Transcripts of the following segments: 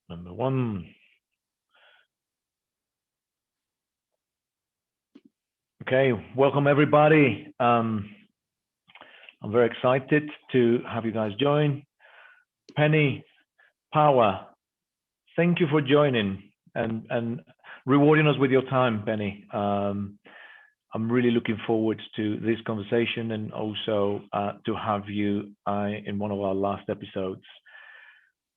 Number one. Okay, welcome everybody. I'm very excited to have you guys join. Penny, Power, thank you for joining and rewarding us with your time, Penny. I'm really looking forward to this conversation and also to have you in one of our last episodes.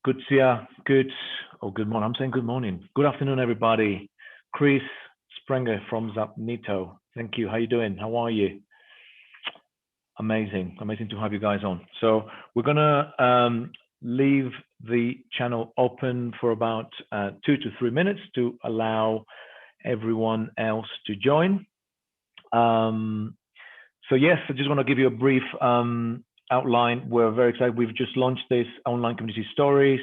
Good morning. I'm saying good morning. Good afternoon, everybody. Chris Sprenger from Zapnito. Thank you. How you doing? How are you? Amazing to have you guys on. So we're gonna leave the channel open for about 2 to 3 minutes to allow everyone else to join. So yes, I just want to give you a brief outline. We're very excited. We've just launched this online community stories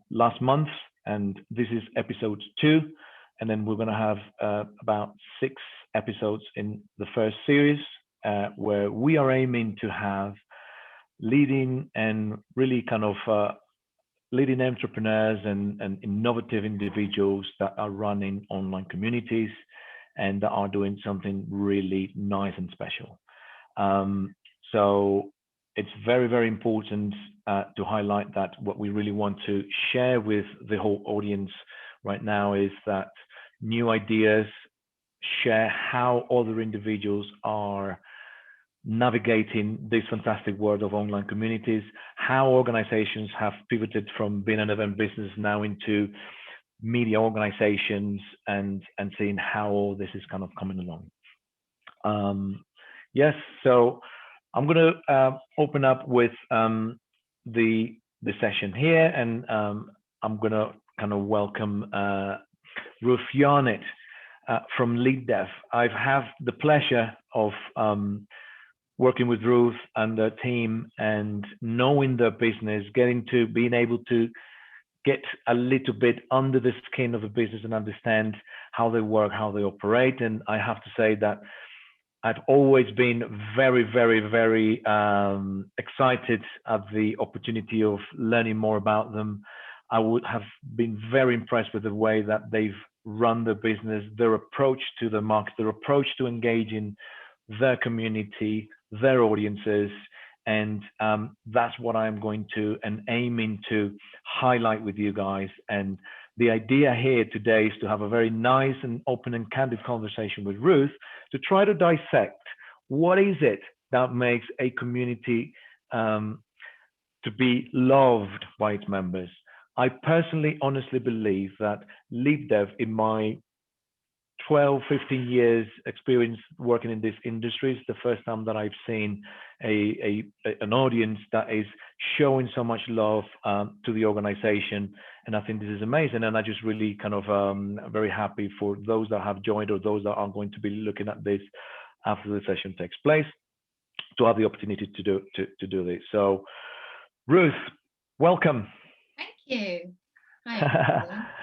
last month, and this is episode 2. And then we're going to have about 6 episodes in the first series, where we are aiming to have leading and really kind of leading entrepreneurs and innovative individuals that are running online communities and that are doing something really nice and special. So it's very, very important to highlight that what we really want to share with the whole audience right now is that new ideas, share how other individuals are navigating this fantastic world of online communities, how organizations have pivoted from being an event business now into media organizations, and seeing how all this is kind of coming along. Yes, so I'm going to open up with the session here, and I'm going to kind of welcome Ruth Yarnit from LeadDev. I have the pleasure of working with Ruth and her team and knowing their business, being able to get a little bit under the skin of the business and understand how they work, how they operate. And I have to say that I've always been very, very, very excited at the opportunity of learning more about them. I would have been very impressed with the way that they've run their business, their approach to the market, their approach to engaging their community, their audiences. And that's what I'm going to and aiming to highlight with you guys. And the idea here today is to have a very nice and open and candid conversation with Ruth to try to dissect what is it that makes a community to be loved by its members. I personally honestly believe that LeadDev, in my 12, 15 years experience working in this industry, is the first time that I've seen an audience that is showing so much love to the organization. And I think this is amazing. And I just really kind of very happy for those that have joined or those that are going to be looking at this after the session takes place to have the opportunity to do this. So Ruth, welcome. Thank you. Hi.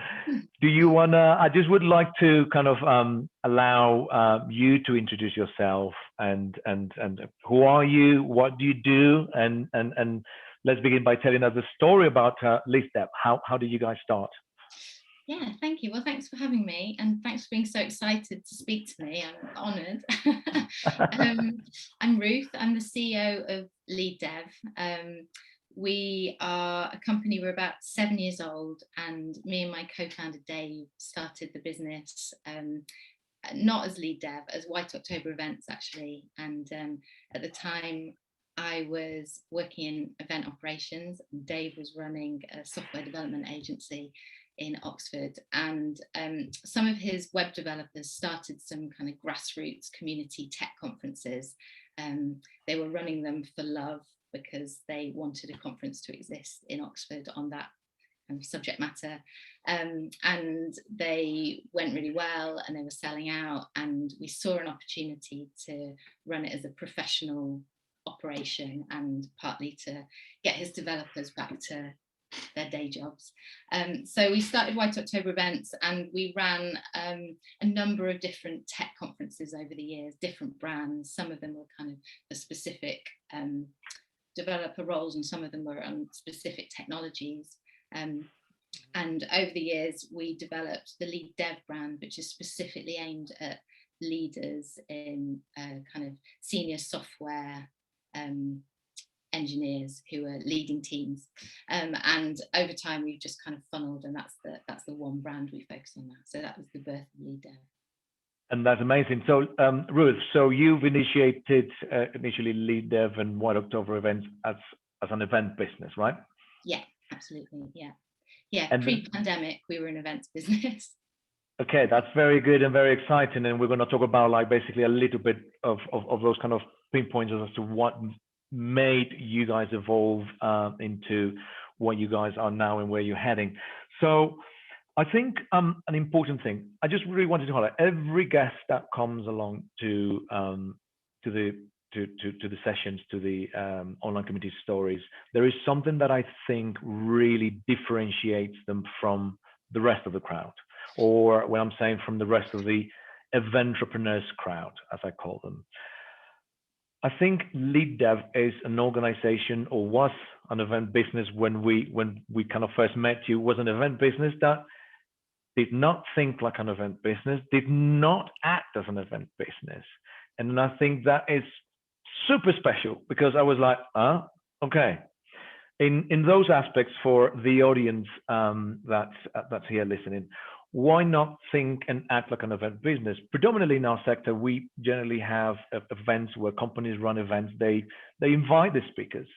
Do you wanna? I just would like to kind of allow you to introduce yourself and who are you? What do you do? And let's begin by telling us the story about LeadDev. How did you guys start? Yeah, thank you. Well, thanks for having me, and thanks for being so excited to speak to me. I'm honoured. I'm Ruth. I'm the CEO of LeadDev. We are a company, we're about 7 years old, and me and my co-founder Dave started the business not as LeadDev, as White October Events actually. And at the time I was working in event operations, and Dave was running a software development agency in Oxford, and some of his web developers started some kind of grassroots community tech conferences. They were running them for love because they wanted a conference to exist in Oxford on that kind of subject matter, and they went really well and they were selling out, and we saw an opportunity to run it as a professional operation and partly to get his developers back to their day jobs. So we started White October Events, and we ran a number of different tech conferences over the years, different brands. Some of them were kind of a specific developer roles, and some of them were on specific technologies. And over the years, we developed the LeadDev brand, which is specifically aimed at leaders in kind of senior software engineers who are leading teams. And over time, we've just kind of funneled, and that's the one brand we focus on now. So that was the birth of LeadDev. And that's amazing. So Ruth, so you've initiated initially LeadDev and White October events as an event business, right? Yeah, absolutely. Yeah. And pre-pandemic, we were an events business. Okay, that's very good and very exciting. And we're going to talk about like basically a little bit of those kind of pinpoints as to what made you guys evolve into what you guys are now and where you're heading. So I think an important thing, I just really wanted to highlight, every guest that comes along to the sessions, to the online community stories, there is something that I think really differentiates them from the rest of the crowd, or when I'm saying from the rest of the eventrepreneurs crowd, as I call them. I think LeadDev is an organization, or was an event business when we kind of first met you, was an event business that did not think like an event business, did not act as an event business. And I think that is super special, because I was like, okay. In those aspects, for the audience that's here listening, why not think and act like an event business? Predominantly in our sector, we generally have events where companies run events. They invite the speakers.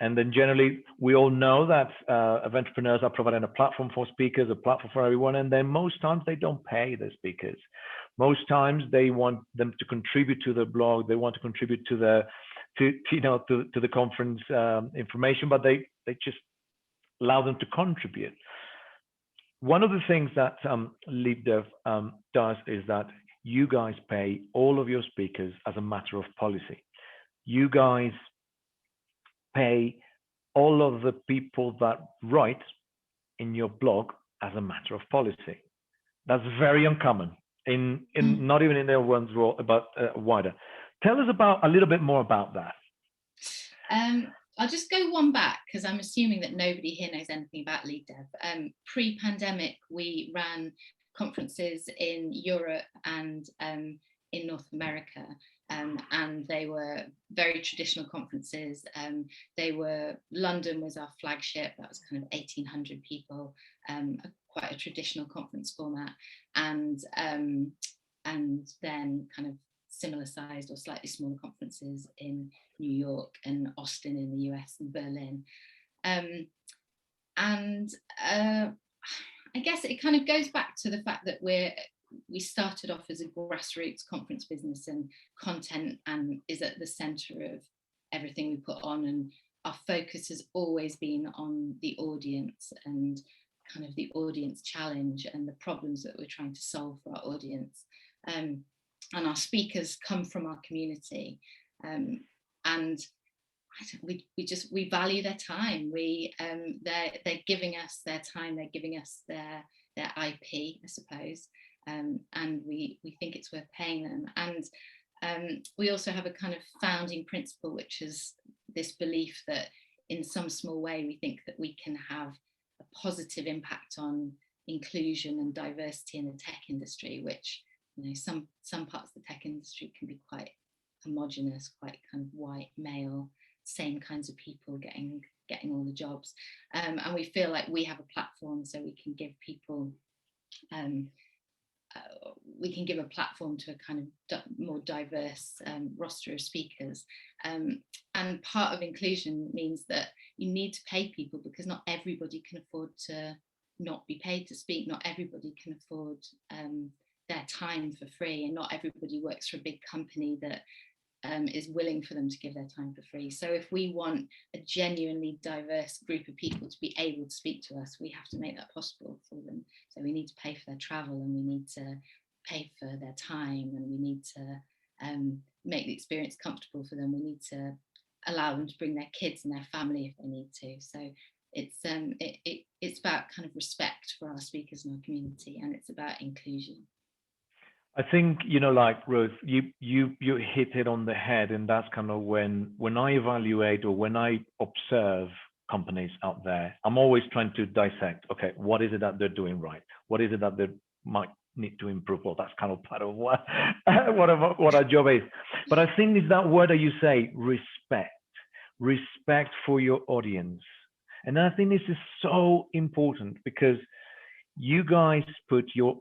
And then generally, we all know that entrepreneurs are providing a platform for speakers, a platform for everyone. And then most times they don't pay the speakers. Most times they want them to contribute to the blog. They want to contribute to the conference information, but they just allow them to contribute. One of the things that LeadDev does is that you guys pay all of your speakers as a matter of policy. You guys pay all of the people that write in your blog as a matter of policy. That's very uncommon, in not even in their one's role, but wider. Tell us a little bit more about that. I'll just go one back, because I'm assuming that nobody here knows anything about LeadDev. Pre-pandemic, we ran conferences in Europe and in North America, and they were very traditional conferences. London was our flagship. That was kind of 1,800 people, quite a traditional conference format, and then kind of similar sized or slightly smaller conferences in New York and Austin in the US and Berlin. I guess it kind of goes back to the fact that we started off as a grassroots conference business, and content is at the center of everything we put on, and our focus has always been on the audience and kind of the audience challenge and the problems that we're trying to solve for our audience. And our speakers come from our community, and we value their time. They're giving us their time, they're giving us their IP, I suppose, and we think it's worth paying them. And we also have a kind of founding principle, which is this belief that in some small way we think that we can have a positive impact on inclusion and diversity in the tech industry, which, you know, some parts of the tech industry can be quite homogenous, quite kind of white male, same kinds of people getting all the jobs, and we feel like we have a platform, so we can give people a platform to a kind of more diverse roster of speakers, and part of inclusion means that you need to pay people, because not everybody can afford to not be paid to speak. Not everybody can afford their time for free, and not everybody works for a big company that is willing for them to give their time for free. So if we want a genuinely diverse group of people to be able to speak to us, we have to make that possible for them. So we need to pay for their travel, and we need to pay for their time, and we need to make the experience comfortable for them. We need to allow them to bring their kids and their family if they need to. So it's about kind of respect for our speakers and our community, and it's about inclusion. I think, like Ruth, you hit it on the head, and that's kind of when I evaluate or when I observe companies out there, I'm always trying to dissect. Okay, what is it that they're doing right? What is it that they might need to improve? Well, that's kind of part of what what our job is. But I think it's that word that you say, respect for your audience, and I think this is so important because you guys put your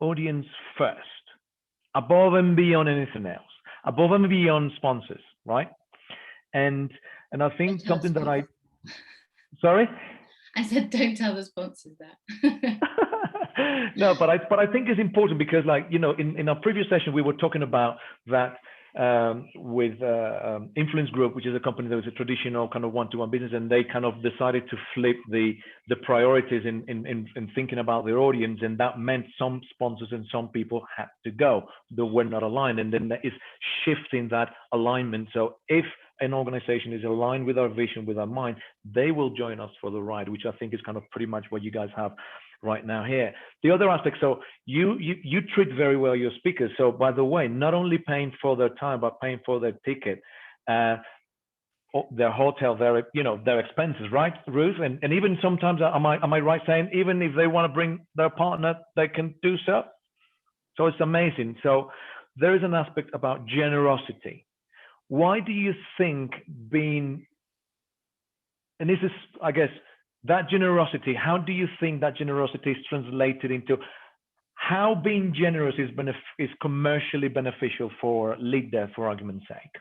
audience first, above and beyond anything else, above and beyond sponsors, right? And and I Don't think tell something that sponsors. sorry. I said, don't tell the sponsors that. No, but I think it's important because, like, in our previous session we were talking about that, with Influence Group, which is a company that was a traditional kind of one-to-one business, and they kind of decided to flip the priorities in thinking about their audience, and that meant some sponsors and some people had to go. They were not aligned, and then that is shifting that alignment. So if an organization is aligned with our vision, with our mind, they will join us for the ride, which I think is kind of pretty much what you guys have right now here. The other aspect, so you treat very well your speakers. So by the way, not only paying for their time, but paying for their ticket, their hotel, their expenses, right, Ruth? And even sometimes, am I right saying even if they want to bring their partner, they can do so? So it's amazing. So there is an aspect about generosity. Why do you think and this is, I guess, that generosity, how do you think that generosity is translated into how being generous is commercially beneficial for LeadDev, for argument's sake?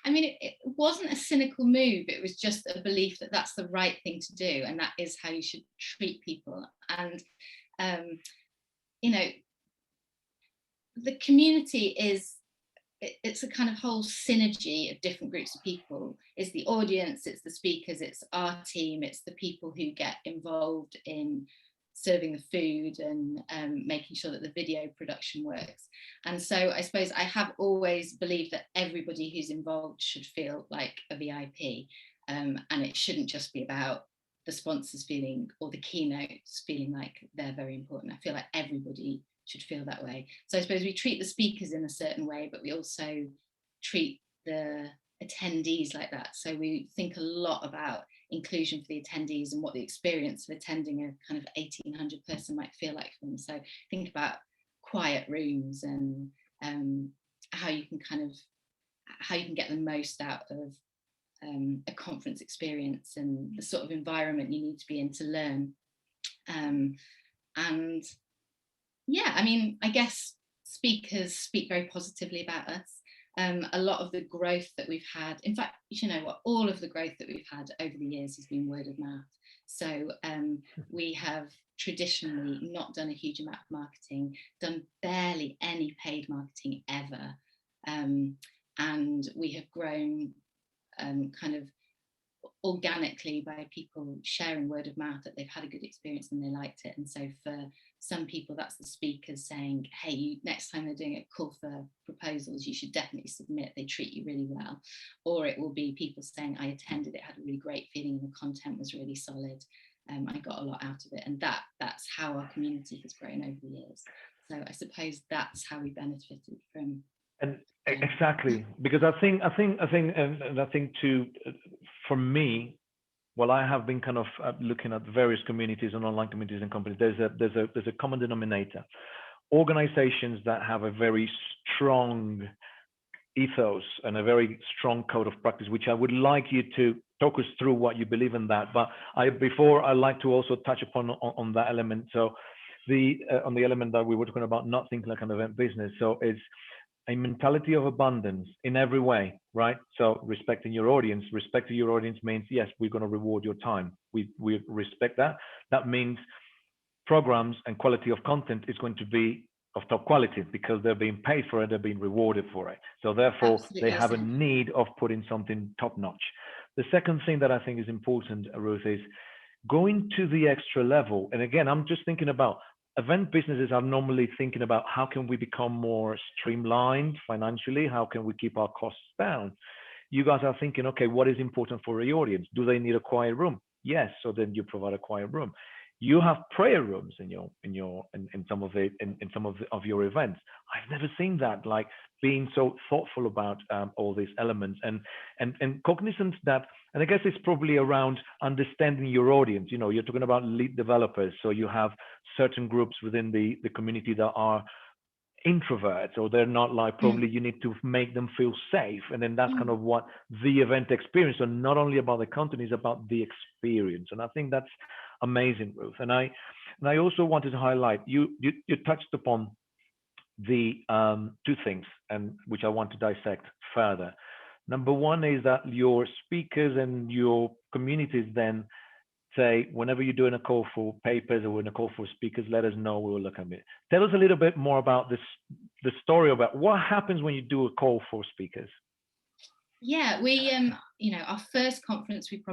I mean, it wasn't a cynical move. It was just a belief that that's the right thing to do, and that is how you should treat people. And the community it's a kind of whole synergy of different groups of people. It's the audience, it's the speakers, it's our team, it's the people who get involved in serving the food and making sure that the video production works. And so I suppose I have always believed that everybody who's involved should feel like a VIP, and it shouldn't just be about the sponsors feeling or the keynotes feeling like they're very important. I feel like everybody should feel that way. So I suppose we treat the speakers in a certain way, but we also treat the attendees like that. So we think a lot about inclusion for the attendees and what the experience of attending a kind of 1,800 person might feel like for them. So think about quiet rooms and how you can get the most out of a conference experience and the sort of environment you need to be in to learn. And yeah, I mean, I guess speakers speak very positively about us. A lot of the growth that we've had, in fact, all of the growth that we've had over the years has been word of mouth. So we have traditionally not done a huge amount of marketing, done barely any paid marketing ever. And we have grown kind of organically by people sharing word of mouth that they've had a good experience and they liked it. And so for some people, that's the speakers saying, hey, next time they're doing a call for proposals, you should definitely submit, they treat you really well. Or it will be people saying, I attended, it had a really great feeling and the content was really solid. I got a lot out of it. And that's how our community has grown over the years. So I suppose that's how we benefited from. And exactly, because I think too, for me, well, I have been kind of looking at various communities and online communities and companies. There's a common denominator. Organizations that have a very strong ethos and a very strong code of practice, which I would like you to talk us through what you believe in that. But before I like to also touch upon on that element. So on the element that we were talking about, not thinking like an event business. So it's a mentality of abundance in every way, right? So respecting your audience means, yes, we're going to reward your time. We respect that. That means programs and quality of content is going to be of top quality because they're being paid for it, they're being rewarded for it. So therefore, Absolutely. They have a need of putting something top notch. The second thing that I think is important, Ruth, is going to the extra level. And again, I'm just thinking about event businesses are normally thinking about how can we become more streamlined financially? How can we keep our costs down? You guys are thinking, okay, what is important for the audience? Do they need a quiet room? Yes, so then you provide a quiet room. you have prayer rooms in some of your events. I've never seen that, like being so thoughtful about all these elements and cognizance that, and I guess it's probably around understanding your audience. You're talking about lead developers, so you have certain groups within the community that are introverts, or they're not, like, probably you need to make them feel safe, and then that's kind of what the event experience. So not only about the content, is about the experience, and I think that's amazing, Ruth. And I also wanted to highlight, you touched upon the two things, and which I want to dissect further. Number one is that your speakers and your communities then say, whenever you're doing a call for papers or in a call for speakers, let us know, we will look at it. Tell us a little bit more about this, the story about what happens when you do a call for speakers. Yeah, we our first conference, we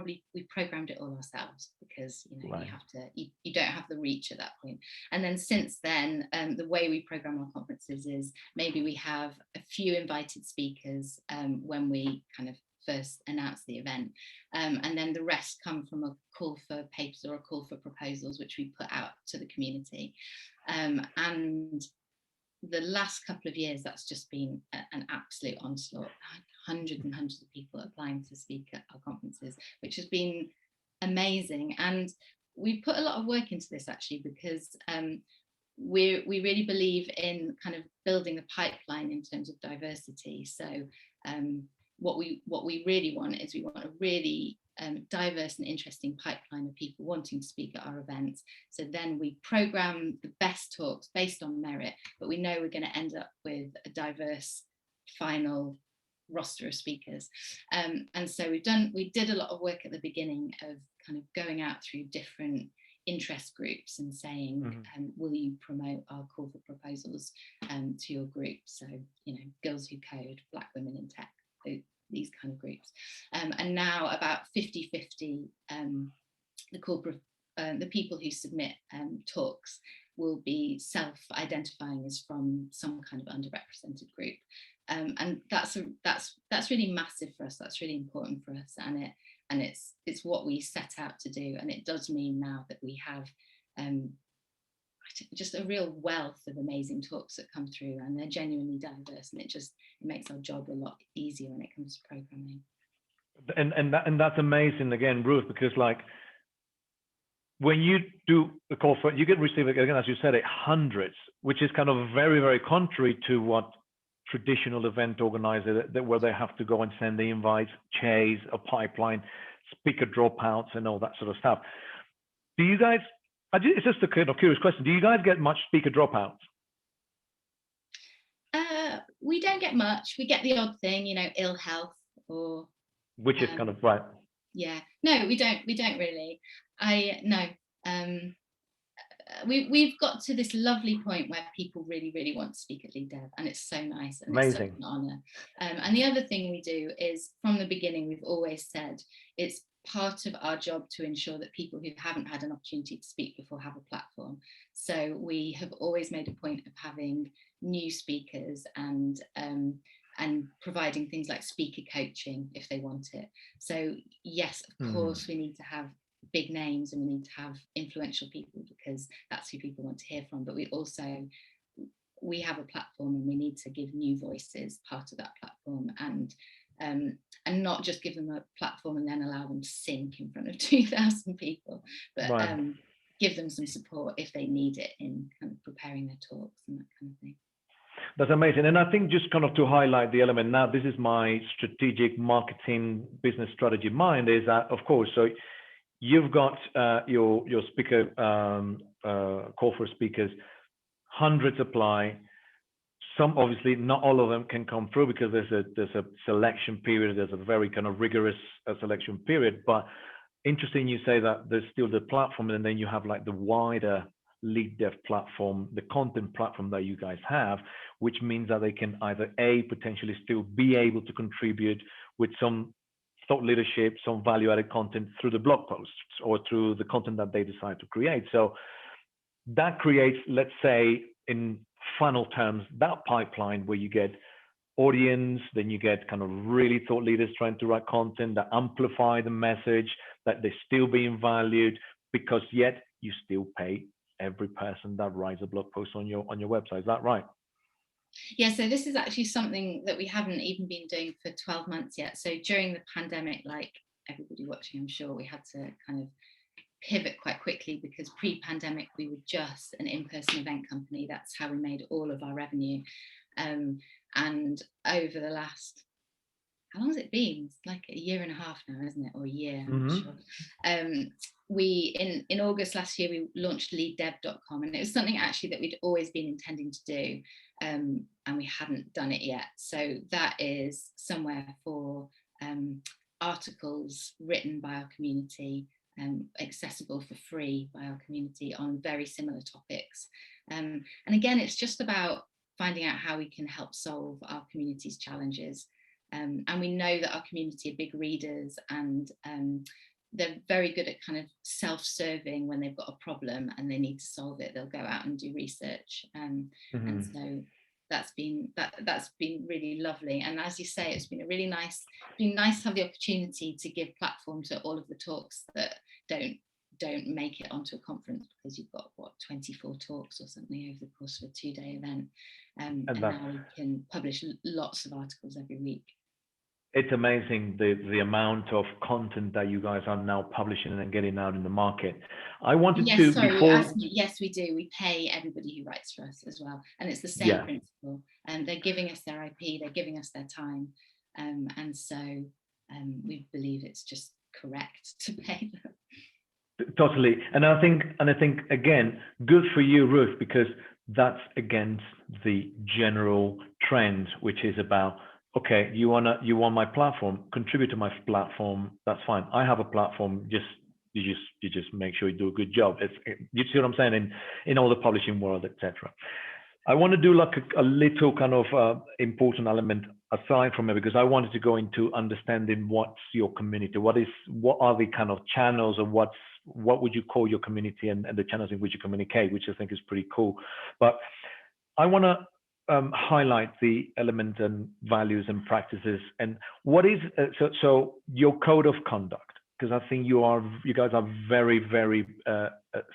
programmed it all ourselves, because Right. you have to, you don't have the reach at that point. And then since then, the way we program our conferences is maybe we have a few invited speakers when we kind of first announce the event, and then the rest come from a call for papers or a call for proposals, which we put out to the community. And the last couple of years, that's just been an absolute onslaught. Hundreds and hundreds of people applying to speak at our conferences, which has been amazing. And we put a lot of work into this, actually, because we really believe in kind of building a pipeline in terms of diversity. So what we really want is, we want a really diverse and interesting pipeline of people wanting to speak at our events. So then we program the best talks based on merit, but we know we're going to end up with a diverse final roster of speakers. And so we did a lot of work at the beginning of kind of going out through different interest groups and saying, will you promote our call for proposals to your group? So, Girls Who Code, Black Women in Tech, these kind of groups. And now about 50-50, the people who submit talks will be self-identifying as from some kind of underrepresented group. And that's really massive for us. That's really important for us, and it's what we set out to do. And it does mean now that we have just a real wealth of amazing talks that come through, and they're genuinely diverse, and it makes our job a lot easier when it comes to programming. And that's amazing, again, Ruth, because, like, when you do a call for, you get received, again, as you said, hundreds, which is kind of very, very contrary to what traditional event organizers, where they have to go and send the invites, chase a pipeline, speaker dropouts, and all that sort of stuff. Do you guys? It's just a kind of curious question. Do you guys get much speaker dropouts? We don't get much. We get the odd thing, ill health, or which is kind of right. Yeah. No, we don't really. We've got to this lovely point where people really, really want to speak at LeadDev, and it's so nice, and amazing. It's such an honor. And the other thing we do is, from the beginning, we've always said it's part of our job to ensure that people who haven't had an opportunity to speak before have a platform. So we have always made a point of having new speakers and providing things like speaker coaching if they want it. So yes, of course, we need to have big names, and we need to have influential people, because that's who people want to hear from. But we have a platform, and we need to give new voices part of that platform, and not just give them a platform and then allow them to sink in front of 2,000 people, but right. Give them some support if they need it in kind of preparing their talks and that kind of thing. That's amazing. And I think, just kind of to highlight the element, now this is my strategic marketing business strategy mind, is that, of course, so you've got your speaker call for speakers, hundreds apply. Some, obviously, not all of them can come through, because there's a selection period. There's a very kind of rigorous selection period. But interesting, you say that there's still the platform, and then you have, like, the wider LeadDev platform, the content platform that you guys have, which means that they can either potentially still be able to contribute with some thought leadership, some value-added content through the blog posts or through the content that they decide to create. So that creates, let's say, in funnel terms, that pipeline where you get audience, then you get kind of really thought leaders trying to write content that amplify the message, that they're still being valued, because yet you still pay every person that writes a blog post on your website. Is that right? Yeah, so this is actually something that we haven't even been doing for 12 months yet. So during the pandemic, like everybody watching, I'm sure, we had to kind of pivot quite quickly, because pre-pandemic we were just an in-person event company. That's how we made all of our revenue. And over the last, how long has it been? It's like a year and a half now, isn't it? Or a year, I'm not sure. We in August last year we launched LeadDev.com, and it was something actually that we'd always been intending to do, and we hadn't done it yet. So that is somewhere for articles written by our community, accessible for free by our community on very similar topics. And again, it's just about finding out how we can help solve our community's challenges. And we know that our community are big readers, and they're very good at kind of self-serving. When they've got a problem and they need to solve it, they'll go out and do research. And so that's been really lovely. And as you say, it's been nice to have the opportunity to give platform to all of the talks that don't make it onto a conference, because you've got 24 talks or something over the course of a 2-day event. And now we can publish lots of articles every week. It's amazing the amount of content that you guys are now publishing and getting out in the market. I wanted to, you asked me. Yes, we do. We pay everybody who writes for us as well, and it's the same principle. And they're giving us their IP, they're giving us their time, and so we believe it's just correct to pay them. Totally. And I think again, good for you, Ruth, because that's against the general trend, which is about, okay, you want my platform, contribute to my platform, that's fine. I have a platform, you just make sure you do a good job. You see what I'm saying, in all the publishing world, etc. I want to do like a little kind of important element aside from it, because I wanted to go into understanding what's your community, what are the kind of channels, or what would you call your community, and the channels in which you communicate, which I think is pretty cool. But I want to highlight the elements and values and practices, and what is so your code of conduct, because I think you guys are very, very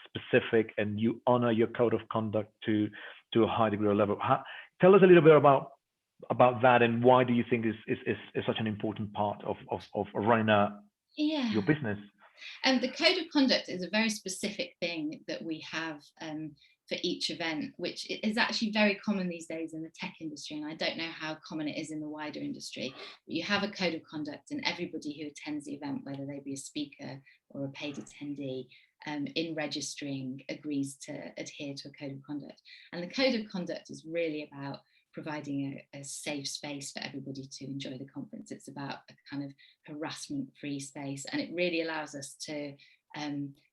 specific, and you honor your code of conduct to a high degree or level. Tell us a little bit about that, and why do you think is such an important part of running your business? And the code of conduct is a very specific thing that we have for each event, which is actually very common these days in the tech industry. And I don't know how common it is in the wider industry, but you have a code of conduct, and everybody who attends the event, whether they be a speaker or a paid attendee, in registering agrees to adhere to a code of conduct. And the code of conduct is really about providing a safe space for everybody to enjoy the conference. It's about a kind of harassment-free space, and it really allows us to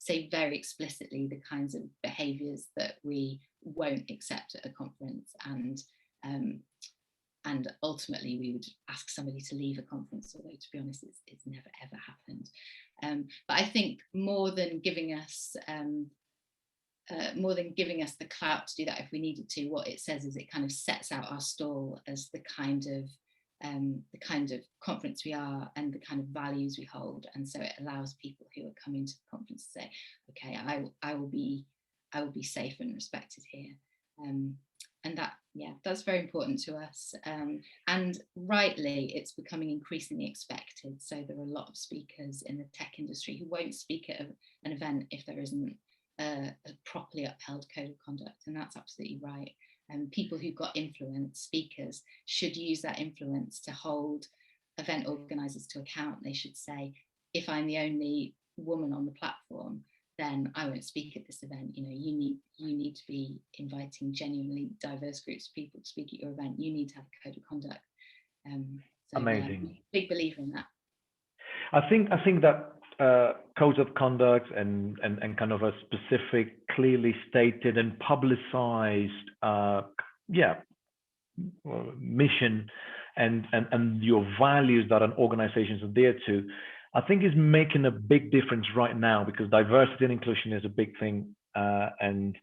say very explicitly the kinds of behaviours that we won't accept at a conference, and ultimately we would ask somebody to leave a conference, although to be honest it's never ever happened. But I think more than giving us the clout to do that if we needed to, what it says is it kind of sets out our stall as the kind of conference we are, and the kind of values we hold. And so it allows people who are coming to the conference to say, okay, I will be safe and respected here. And that's very important to us. And rightly, it's becoming increasingly expected. So there are a lot of speakers in the tech industry who won't speak at an event if there isn't a properly upheld code of conduct, and that's absolutely right. And people who've got influence, speakers, should use that influence to hold event organisers to account. They should say, if I'm the only woman on the platform, then I won't speak at this event. You know, you need to be inviting genuinely diverse groups of people to speak at your event. You need to have a code of conduct. Amazing. Big believer in that. I think that codes of conduct and kind of a specific, clearly stated and publicized mission and your values that an organization is adhere to, I think is making a big difference right now, because diversity and inclusion is a big thing, and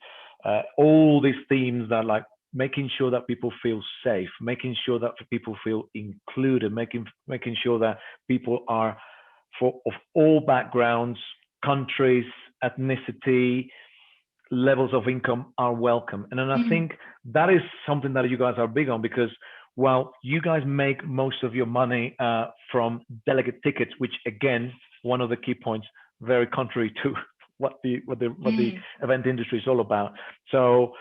all these themes that, like, making sure that people feel safe, making sure that people feel included, making sure that people are of all backgrounds, countries, ethnicity, levels of income are welcome. And then I think that is something that you guys are big on, because while you guys make most of your money from delegate tickets, which again, one of the key points, very contrary to what the event industry is all about. So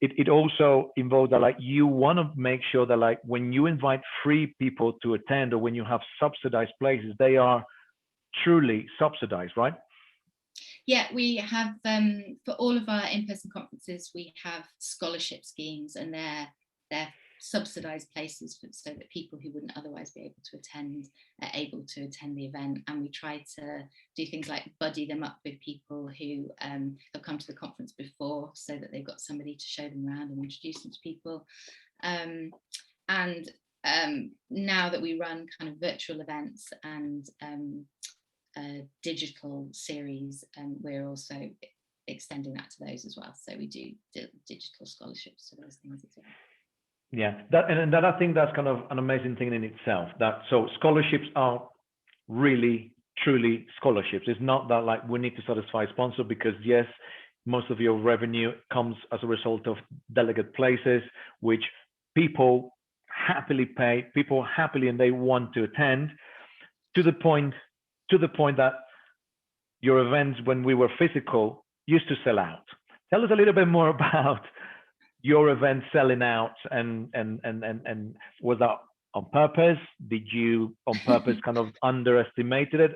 it also involves that, like, you want to make sure that, like, when you invite free people to attend, or when you have subsidized places, they are truly subsidized, right? Yeah, we have, for all of our in-person conferences, we have scholarship schemes, and they're subsidized places so that people who wouldn't otherwise be able to attend are able to attend the event. And we try to do things like buddy them up with people who have come to the conference before, so that they've got somebody to show them around and introduce them to people. And now that we run kind of virtual events and digital series, we're also extending that to those as well. So we do digital scholarships to those things as well. Yeah, that I think that's kind of an amazing thing in itself. That so scholarships are really truly scholarships. It's not that, like, we need to satisfy a sponsor, because yes, most of your revenue comes as a result of delegate places, which people happily pay, people happily, and they want to attend, to the point that your events, when we were physical, used to sell out. Tell us a little bit more about your event selling out, and was that on purpose? Did you on purpose kind of underestimated it?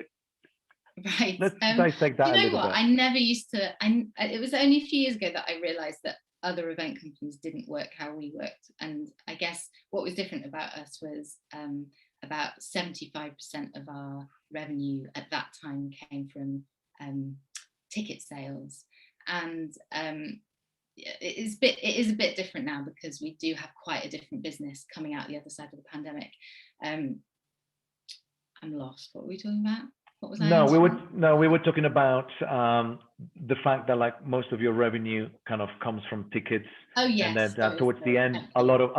Right. Let's dissect that a little bit. I never used to. It was only a few years ago that I realised that other event companies didn't work how we worked, and I guess what was different about us was about 75% of our revenue at that time came from ticket sales, and it is a bit different now, because we do have quite a different business coming out the other side of the pandemic. I'm lost. What were we talking about? What was we were talking about the fact that, like, most of your revenue kind of comes from tickets. Oh yes. And then towards the end, a lot of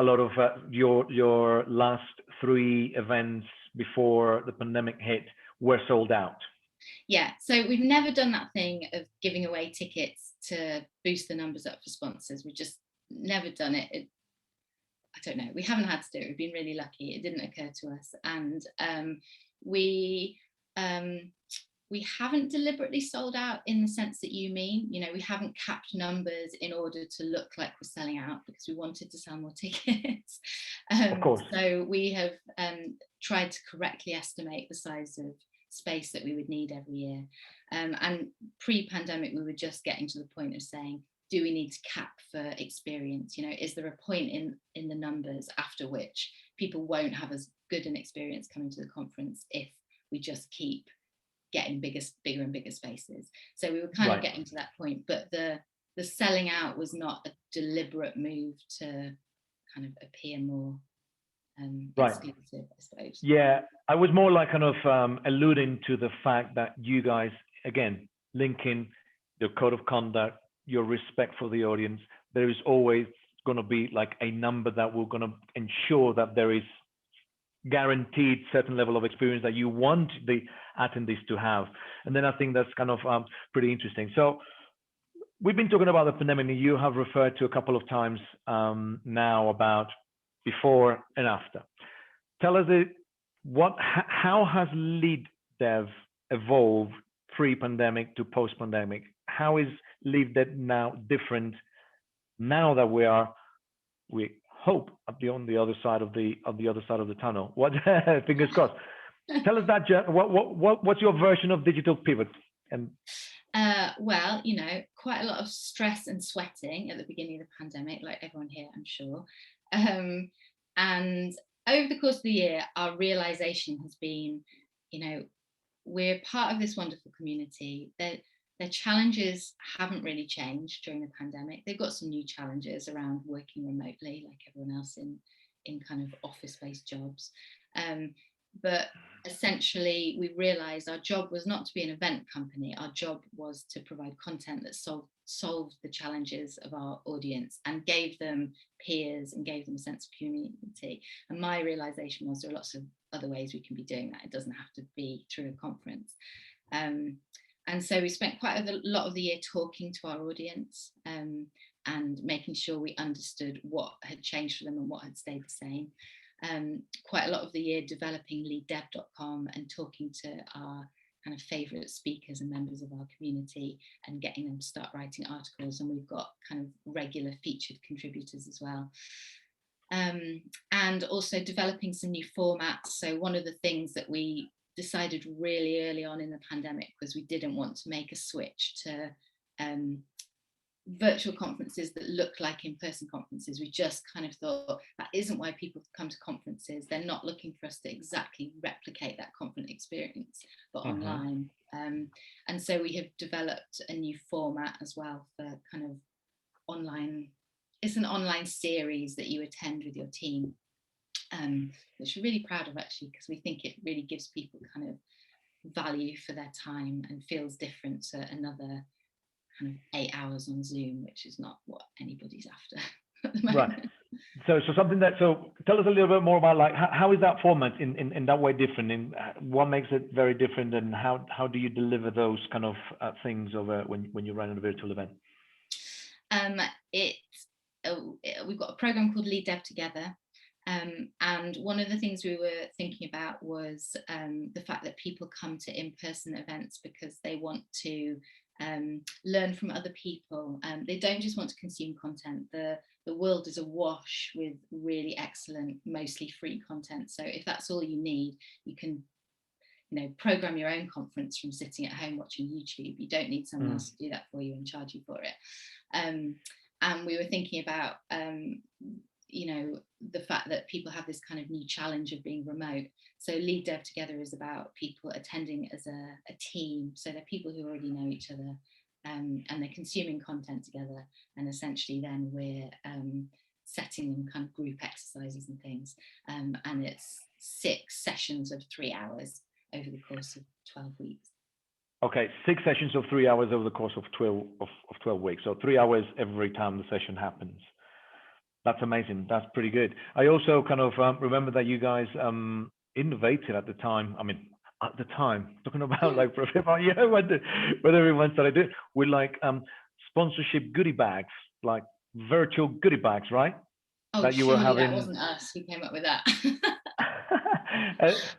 your last 3 events before the pandemic hit were sold out. Yeah, so we've never done that thing of giving away tickets to boost the numbers up for sponsors. We've just never done it. I don't know, we haven't had to do it. We've been really lucky. It didn't occur to us. And we haven't deliberately sold out in the sense that you mean. You know, we haven't capped numbers in order to look like we're selling out, because we wanted to sell more tickets. Of course. So we have tried to correctly estimate the size of space that we would need every year. And pre-pandemic, we were just getting to the point of saying, do we need to cap for experience? You know, is there a point in the numbers after which people won't have as good an experience coming to the conference if we just keep getting bigger and bigger spaces? So we were kind of getting to that point, but the selling out was not a deliberate move to kind of appear more exclusive, I suppose. Yeah, I was more like kind of alluding to the fact that you guys, again, linking your code of conduct, your respect for the audience, there is always going to be like a number that we're going to ensure that there is guaranteed certain level of experience that you want the attendees to have. And then I think that's kind of pretty interesting. So we've been talking about the pandemic, and you have referred to a couple of times now about before and after. Tell us how has LeadDev evolved pre-pandemic to post-pandemic? How is LeadDev now different now that we hope on the other side of the tunnel? What fingers crossed. Tell us that. What's your version of digital pivot? And well, you know, quite a lot of stress and sweating at the beginning of the pandemic, like everyone here, I'm sure. And over the course of the year, our realization has been, you know, we're part of this wonderful community. Their challenges haven't really changed during the pandemic. They've got some new challenges around working remotely, like everyone else in kind of office-based jobs. But essentially, we realized our job was not to be an event company. Our job was to provide content that solved the challenges of our audience and gave them peers and gave them a sense of community. And my realization was there are lots of other ways we can be doing that. It doesn't have to be through a conference. And so we spent quite a lot of the year talking to our audience, and making sure we understood what had changed for them and what had stayed the same. Quite a lot of the year developing LeadDev.com and talking to our kind of favourite speakers and members of our community and getting them to start writing articles. And we've got kind of regular featured contributors as well. And also developing some new formats. So one of the things that we decided really early on in the pandemic was we didn't want to make a switch to virtual conferences that look like in-person conferences. We just kind of thought that isn't why people come to conferences. They're not looking for us to exactly replicate that conference experience, but online. And so we have developed a new format as well for kind of online. It's an online series that you attend with your team, which we're really proud of actually, because we think it really gives people kind of value for their time and feels different to another kind of 8 hours on Zoom, which is not what anybody's after at the moment. Right. So tell us a little bit more about like how is that format in that way different? In what makes it very different, and how do you deliver those kind of things over when you run a virtual event? We've got a program called LeadDev Together. And one of the things we were thinking about was the fact that people come to in-person events because they want to learn from other people. They don't just want to consume content. The world is awash with really excellent, mostly free content. So if that's all you need, you can, program your own conference from sitting at home watching YouTube. You don't need someone else to do that for you and charge you for it. And we were thinking about, the fact that people have this kind of new challenge of being remote. So LeadDev Together is about people attending as a team. So they're people who already know each other, and they're consuming content together. And essentially then we're setting them kind of group exercises and things. And it's 6 sessions of 3 hours over the course of 12 weeks. Okay, 6 sessions of 3 hours over the course of 12 weeks. So 3 hours every time the session happens. That's amazing. That's pretty good. I also kind of remember that you guys innovated at the time. I mean, at the time, talking about like about when everyone started doing with like sponsorship goodie bags, like virtual goodie bags, right? Oh, that you were having. That wasn't us who came up with that.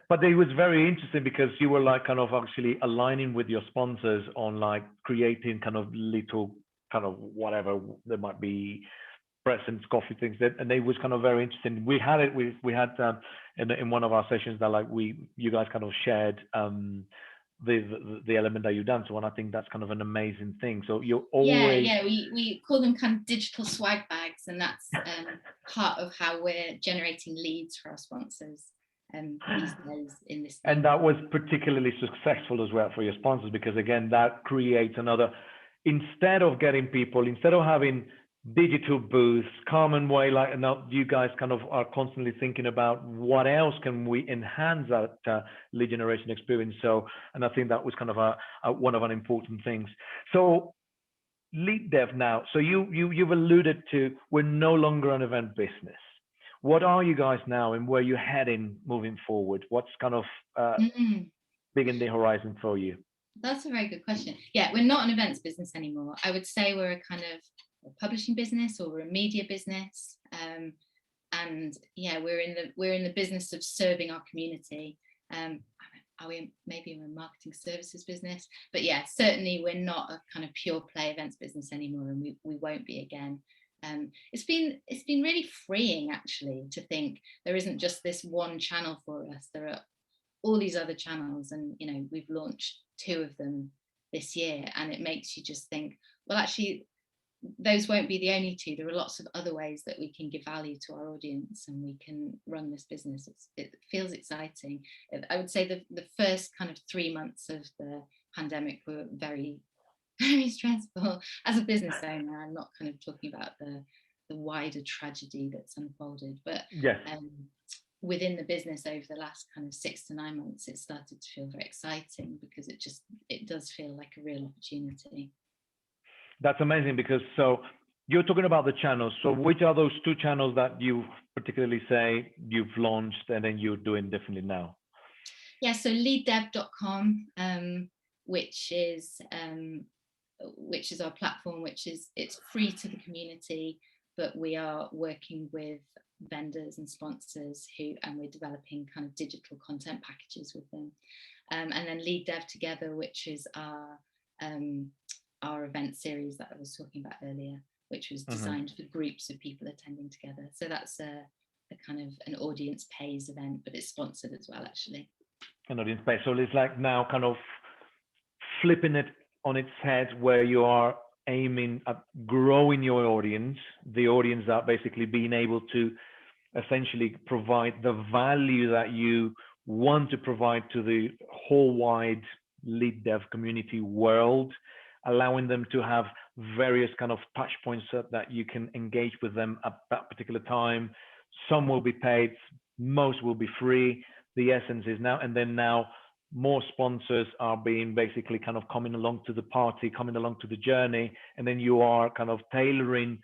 But it was very interesting because you were like kind of actually aligning with your sponsors on like creating kind of little kind of whatever there might be, presents, coffee things, and it was kind of very interesting. We had it. We had in one of our sessions that like you guys kind of shared the element that you've done. So, and I think that's kind of an amazing thing. So you're always we call them kind of digital swag bags, and that's part of how we're generating leads for our sponsors these days in this. And that was particularly successful as well for your sponsors, because again, that creates another. Instead of having digital booths, common way, like now you guys kind of are constantly thinking about what else can we enhance that lead generation experience. So, and I think that was kind of one of an important things. So LeadDev now, so you've alluded to, we're no longer an event business. What are you guys now, and where you're heading moving forward? What's kind of big in the horizon for you? That's a very good question. Yeah, we're not an events business anymore. I would say we're a kind of a publishing business, or we're a media business, and yeah, we're in the business of serving our community. Are we maybe in a marketing services business? But yeah, certainly we're not a kind of pure play events business anymore, and we won't be again. It's been really freeing actually to think there isn't just this one channel for us. There are all these other channels, and we've launched 2 of them this year, and it makes you just think, well, actually those won't be the only 2. There are lots of other ways that we can give value to our audience, and we can run this business. It feels exciting. I would say the first kind of 3 months of the pandemic were very, very stressful. As a business owner, I'm not kind of talking about the wider tragedy that's unfolded, but yes. Within the business over the last kind of 6 to 9 months, it started to feel very exciting, because it does feel like a real opportunity. That's amazing, because so you're talking about the channels. So which are those 2 channels that you particularly say you've launched and then you're doing differently now? Yeah, so LeadDev.com which is our platform, it's free to the community, but we are working with vendors and sponsors and we're developing kind of digital content packages with them. And then LeadDev Together, which is our event series that I was talking about earlier, which was designed for groups of people attending together. So that's a kind of an audience pays event, but it's sponsored as well, actually. An audience pays. So it's like now kind of flipping it on its head, where you are aiming at growing your audience, the audience that basically being able to essentially provide the value that you want to provide to the whole wide lead dev community world, allowing them to have various kind of touch points so that you can engage with them at that particular time. Some will be paid, most will be free. The essence is now, and then now more sponsors are being basically kind of coming along to the party, coming along to the journey, and then you are kind of tailoring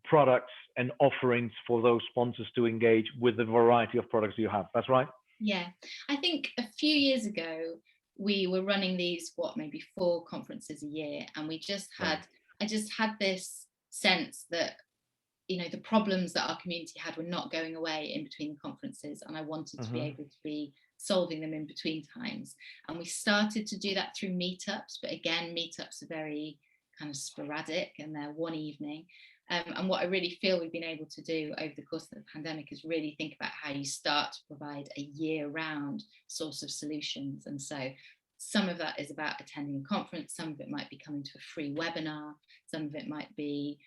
products and offerings for those sponsors to engage with the variety of products you have. That's right? Yeah, I think a few years ago we were running these maybe 4 conferences a year, and we just had I just had this sense that, you know, the problems that our community had were not going away in between conferences, and I wanted to be able to be solving them in between times. And we started to do that through meetups, but again, meetups are very kind of sporadic and they're one evening. And what I really feel we've been able to do over the course of the pandemic is really think about how you start to provide a year-round source of solutions. And so some of that is about attending a conference, some of it might be coming to a free webinar, some of it might be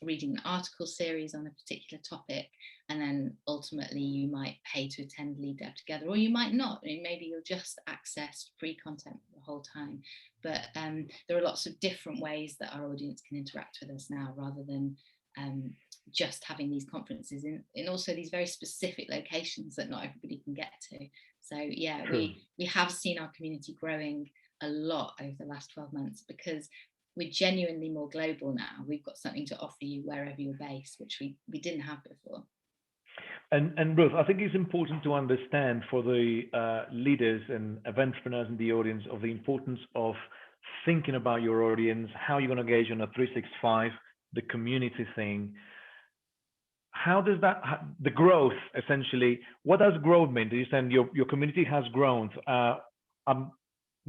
reading an article series on a particular topic, and then ultimately you might pay to attend LeadDev Together, or you might not. I mean, maybe you'll just access free content the whole time. But there are lots of different ways that our audience can interact with us now, rather than just having these conferences in also these very specific locations that not everybody can get to. So yeah, we have seen our community growing a lot over the last 12 months because we're genuinely more global now. We've got something to offer you wherever you're based, which we didn't have before. And Ruth, I think it's important to understand for the leaders and entrepreneurs in the audience of the importance of thinking about your audience, how you're going to engage on a 365, the community thing. How does that, the growth essentially, what does growth mean? Do you say your community has grown?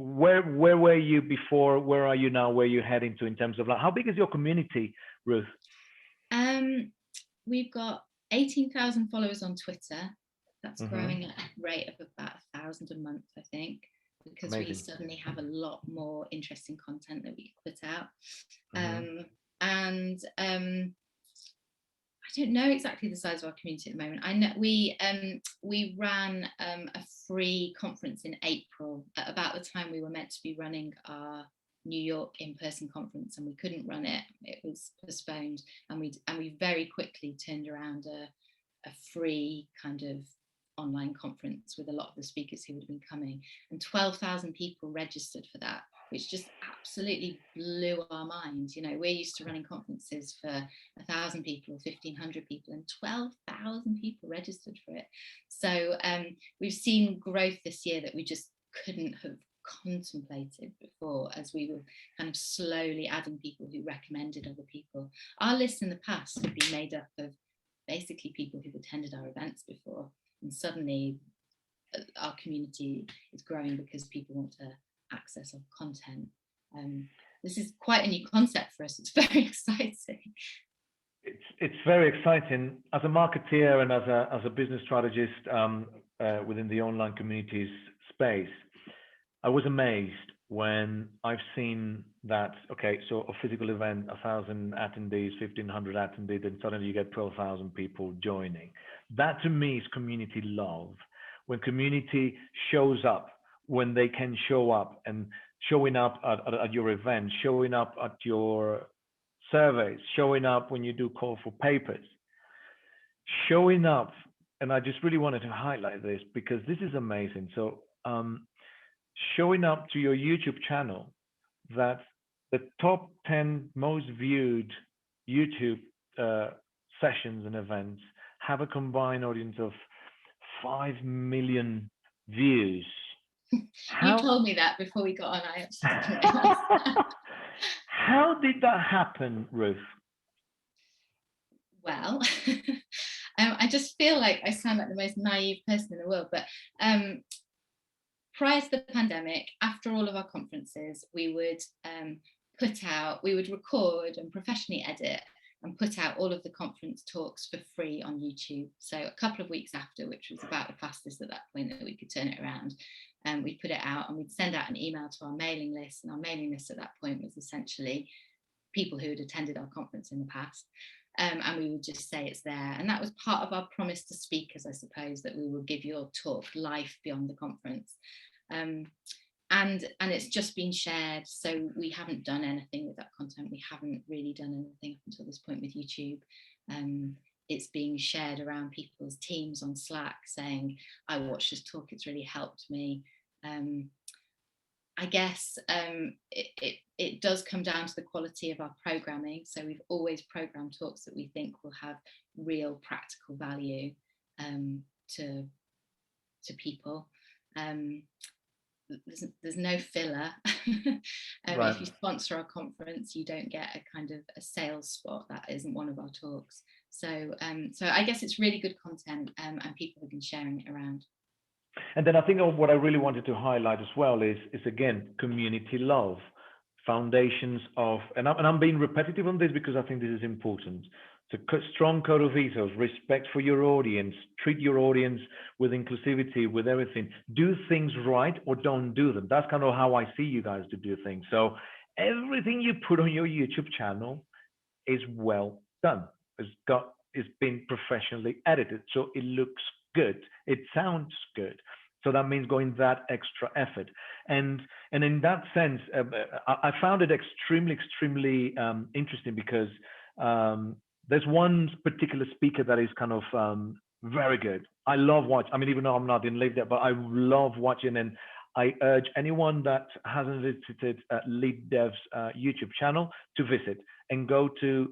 Where were you before? Where are you now? Where are you heading to in terms of like, how big is your community, Ruth? We've got 18,000 followers on Twitter. That's growing at a rate of about 1,000 a month, I think, because we suddenly have a lot more interesting content that we put out. I don't know exactly the size of our community at the moment. I know we ran a free conference in April at about the time we were meant to be running our New York in-person conference, and we couldn't run it. It was postponed, and we very quickly turned around a free kind of online conference with a lot of the speakers who would have been coming, and 12,000 people registered for that, which just absolutely blew our minds. You know, we're used to running conferences for 1,000 people or 1,500 people, and 12,000 people registered for it. So we've seen growth this year that we just couldn't have contemplated before, as we were kind of slowly adding people who recommended other people. Our list in the past had been made up of basically people who've attended our events before, and suddenly our community is growing because people want to access our content. This is quite a new concept for us. It's very exciting. It's very exciting. As a marketeer and as a business strategist within the online communities space, I was amazed when I've seen that, okay, so a physical event, 1,000 attendees, 1,500 attendees, and suddenly you get 12,000 people joining. That to me is community love. When community shows up, when they can show up, and showing up at your event, showing up at your surveys, showing up when you do call for papers, showing up, and I just really wanted to highlight this because this is amazing. So showing up to your YouTube channel, that the top 10 most viewed YouTube sessions and events have a combined audience of 5 million views. You told me that before we got on. I actually didn't realise that. How did that happen, Ruth? Well, I just feel like I sound like the most naive person in the world, but prior to the pandemic, after all of our conferences, we would record and professionally edit and put out all of the conference talks for free on YouTube. So a couple of weeks after, which was about the fastest at that point that we could turn it around, we'd put it out and we'd send out an email to our mailing list. And our mailing list at that point was essentially people who had attended our conference in the past. And we would just say it's there. And that was part of our promise to speakers, I suppose, that we will give your talk life beyond the conference. And it's just been shared. So we haven't done anything with that content. We haven't really done anything up until this point with YouTube. It's being shared around people's teams on Slack saying, I watched this talk, it's really helped me. I guess it does come down to the quality of our programming. So we've always programmed talks that we think will have real practical value to people. There's no filler. Right. If you sponsor our conference, you don't get a kind of a sales spot. That isn't one of our talks. So I guess it's really good content, and people have been sharing it around. And then I think what I really wanted to highlight as well is again, community love, foundations of, and I'm being repetitive on this because I think this is important. It's a strong code of ethos, respect for your audience, treat your audience with inclusivity, with everything. Do things right or don't do them. That's kind of how I see you guys to do things. So everything you put on your YouTube channel is well done. It's been professionally edited, so it looks good. It sounds good. So that means going that extra effort. And in that sense, I found it extremely interesting because there's one particular speaker that is kind of very good. I love watching. I mean, even though I'm not in LeadDev, but I love watching, and I urge anyone that hasn't visited LeadDev's YouTube channel to visit and go to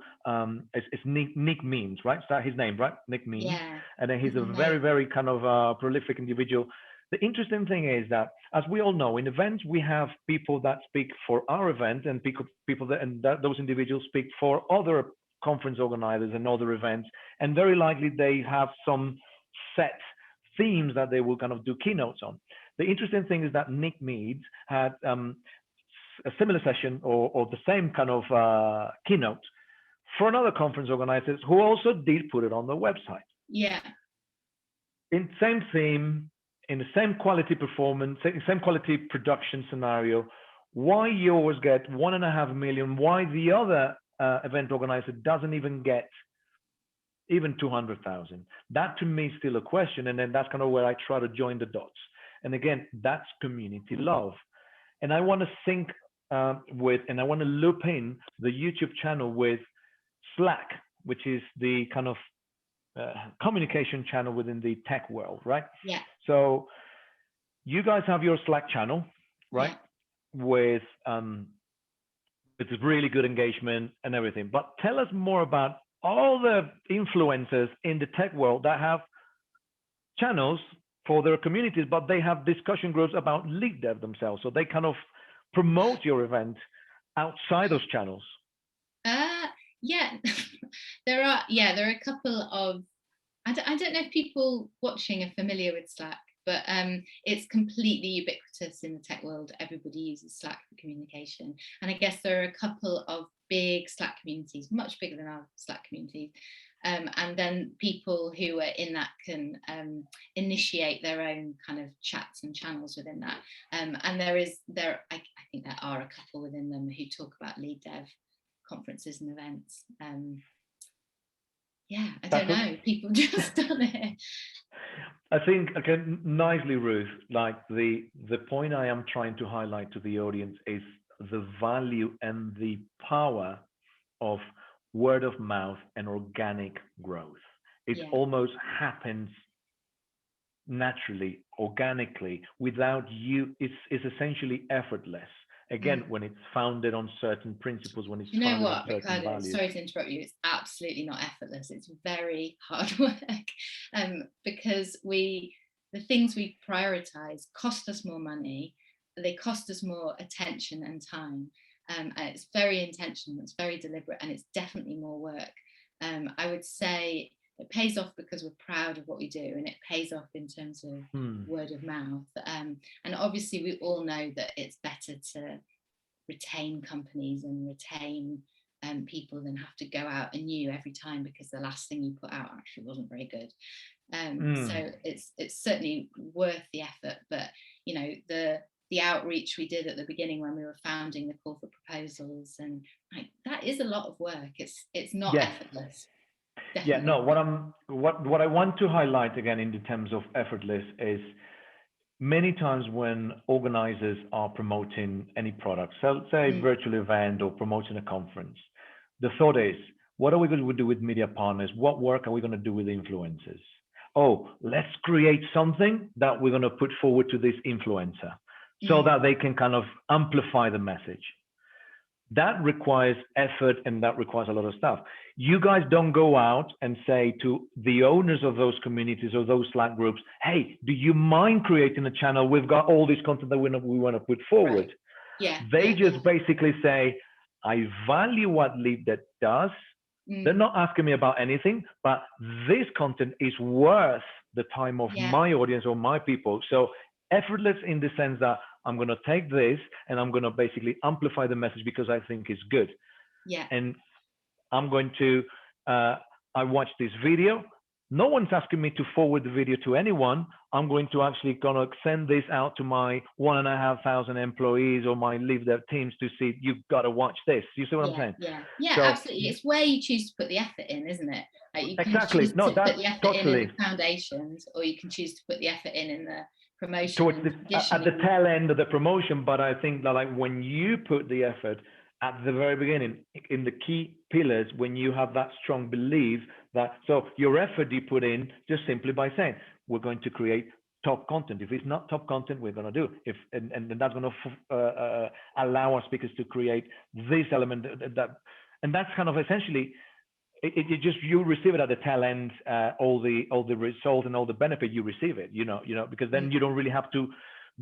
it's Nick Means, right? Is that his name, right? Nick Means. Yeah. And then he's a very kind of prolific individual. The interesting thing is that, as we all know, in events we have people that speak for our event, and those individuals speak for other conference organizers and other events, and very likely they have some set themes that they will kind of do keynotes on. The interesting thing is that Nick Meads had a similar session or the same kind of keynote for another conference organizers who also did put it on their website. Yeah. In same theme, in the same quality performance, same quality production scenario. Why yours get 1.5 million? Why the other event organizer doesn't even get even 200,000? That to me is still a question. And then that's kind of where I try to join the dots. And again, that's community love. And I want to sync and I want to loop in the YouTube channel with Slack, which is the kind of communication channel within the tech world, right? Yeah. So you guys have your Slack channel, right? Yeah. With really good engagement and everything. But tell us more about all the influencers in the tech world that have channels for their communities, but they have discussion groups about LeadDev themselves. So they kind of promote your event outside those channels. Yeah, there are a couple of, I don't know if people watching are familiar with Slack, but it's completely ubiquitous in the tech world. Everybody uses Slack for communication. And I guess there are a couple of big Slack communities, much bigger than our Slack communities. And then people who are in that can initiate their own kind of chats and channels within that. And I think there are a couple within them who talk about LeadDev conferences and events. I don't know. People just done it. I think, again, nicely, Ruth, like the point I am trying to highlight to the audience is the value and the power of word of mouth and organic growth. It almost happens naturally, organically, without you. It's essentially effortless. Again, when it's founded on certain principles, when it's founded on certain Ricardo, values. sorry to interrupt you. It's absolutely not effortless. It's very hard work, because we the things we prioritize cost us more money, they cost us more attention and time. And it's very intentional, it's very deliberate, and it's definitely more work. I would say it pays off because we're proud of what we do, and it pays off in terms of word of mouth. And obviously we all know that it's better to retain companies and retain people than have to go out anew every time because the last thing you put out actually wasn't very good. So it's certainly worth the effort. But you know, the outreach we did at the beginning when we were founding the call for proposals, and like, that is a lot of work. It's not effortless. Definitely. Yeah, no, what I want to highlight again in the terms of effortless is many times when organizers are promoting any product, so say a virtual event or promoting a conference, the thought is, what are we going to do with media partners? What work are we going to do with influencers? Oh, let's create something that we're going to put forward to this influencer so that they can kind of amplify the message. That requires effort and that requires a lot of stuff. You guys don't go out and say to the owners of those communities or those Slack groups, hey, do you mind creating a channel? We've got all this content that we want to put forward. Right. They just basically say, I value what LeadDev does. They're not asking me about anything, but this content is worth the time of my audience or my people. So effortless in the sense that I'm going to take this and I'm going to basically amplify the message because I think it's good. Yeah. And I'm going to, I watched this video. No one's asking me to forward the video to anyone. I'm going to actually send this out to my 1,500 employees or my LeadDev teams to see, you've got to watch this. You see what I'm saying? Yeah, so, absolutely. It's where you choose to put the effort in, isn't it? Like you can choose to put the effort in the foundations, or you can choose to put the effort in the promotion. Towards at the tail end of the promotion. But I think that like when you put the effort at the very beginning in the key pillars, when you have that strong belief that, so your effort you put in just simply by saying, we're going to create top content. If it's not top content, we're going to do if and that's going to allow our speakers to create this element and that's kind of essentially it just, you receive it at the tail end, all the result and all the benefit you receive it, you know, because then you don't really have to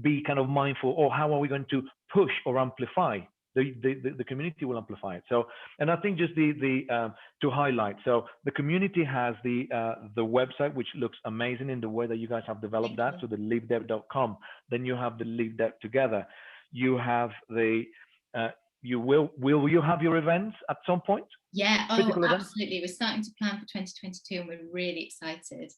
be kind of mindful, or how are we going to push or amplify? The community will amplify it. So, and I think just to highlight, so the community has the website, which looks amazing in the way that you guys have developed that. So the leaddev.com. Then you have the LeadDev Together. You have the will you have your events at some point? Yeah, absolutely. We're starting to plan for 2022 and we're really excited.